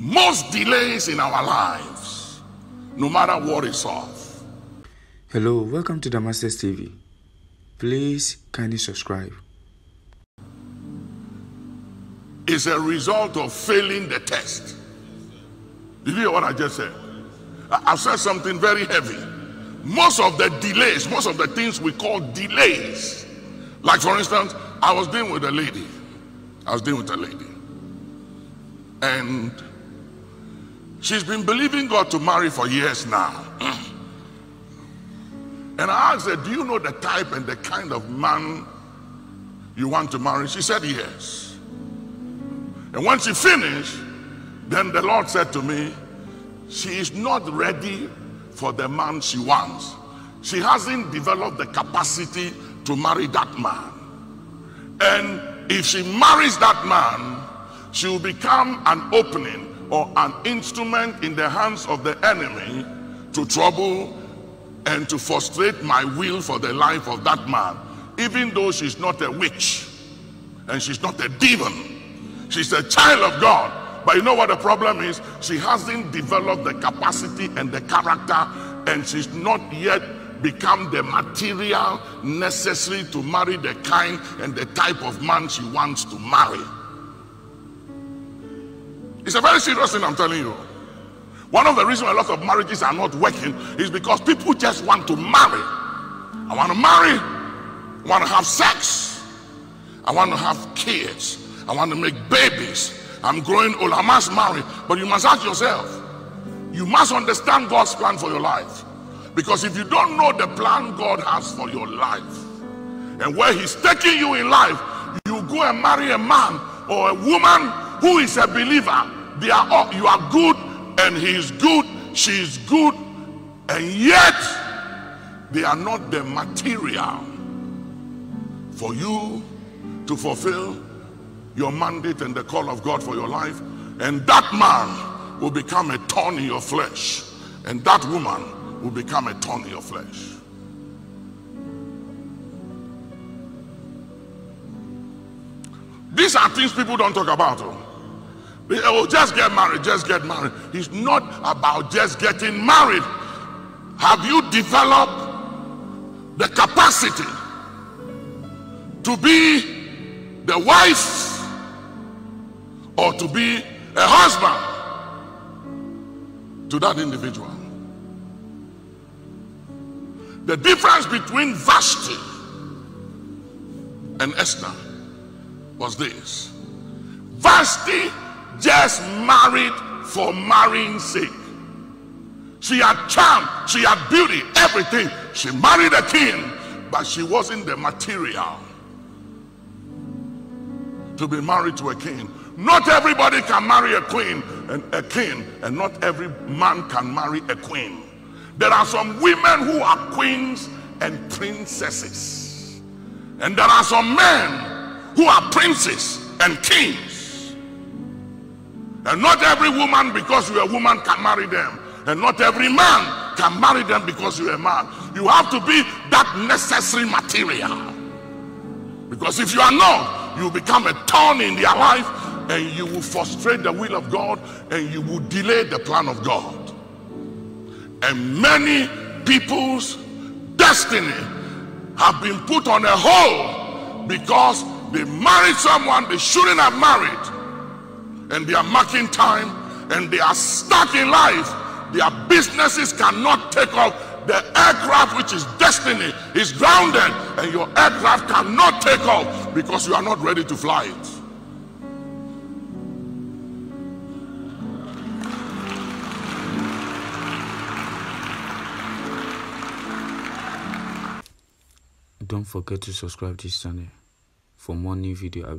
most delays in our lives, no matter what is of. Hello, welcome to Damascus TV. Please kindly subscribe. It's a result of failing the test. Did you hear what I just said? I've said something very heavy. Most of the delays, most of the things we call delays, like for instance, I was dealing with a lady. And she's been believing God to marry for years now. And I asked her, do you know the type and the kind of man you want to marry? She said yes. And when she finished, then the Lord said to me, she is not ready for the man she wants. She hasn't developed the capacity to marry that man. And if she marries that man, she will become an opening or an instrument in the hands of the enemy to trouble and to frustrate my will for the life of that man, even though she's not a witch and she's not a demon. She's a child of God. But you know what the problem is? She hasn't developed the capacity and the character, and she's not yet become the material necessary to marry the kind and the type of man she wants to marry. It's a very serious thing, I'm telling you. One of the reasons a lot of marriages are not working is because people just want to marry. I want to marry, I want to have sex, I want to have kids, I want to make babies. I'm growing old, I must marry. But you must ask yourself, you must understand God's plan for your life. Because if you don't know the plan God has for your life and where he's taking you in life, you go and marry a man or a woman who is a believer. You are good and he is good, she is good, and yet they are not the material for you to fulfill your mandate and the call of God for your life. And that man will become a thorn in your flesh, and that woman will become a thorn in your flesh. These are things people don't talk about. Oh, just get married, just get married. It's not about just getting married. Have you developed the capacity to be the wife or to be a husband to that individual? The difference between Vashti and Esther was this. Vashti just married for marrying's sake. She had charm, she had beauty, everything. She married a king, but she wasn't the material to be married to a king. Not everybody can marry a queen and a king, and not every man can marry a queen. There are some women who are queens and princesses, and there are some men who are princes and kings. And not every woman, because you're a woman, can marry them, and not every man can marry them because you're a man. You have to be that necessary material, because if you are not, you become a thorn in their life, and you will frustrate the will of God, and you will delay the plan of God. And many people's destiny have been put on a hold because they married someone they shouldn't have married, and they are marking time, and they are stuck in life. Their businesses cannot take off. The aircraft, which is destiny, is grounded, and your aircraft cannot take off because you are not ready to fly it. Don't forget to subscribe to this channel for more new videos.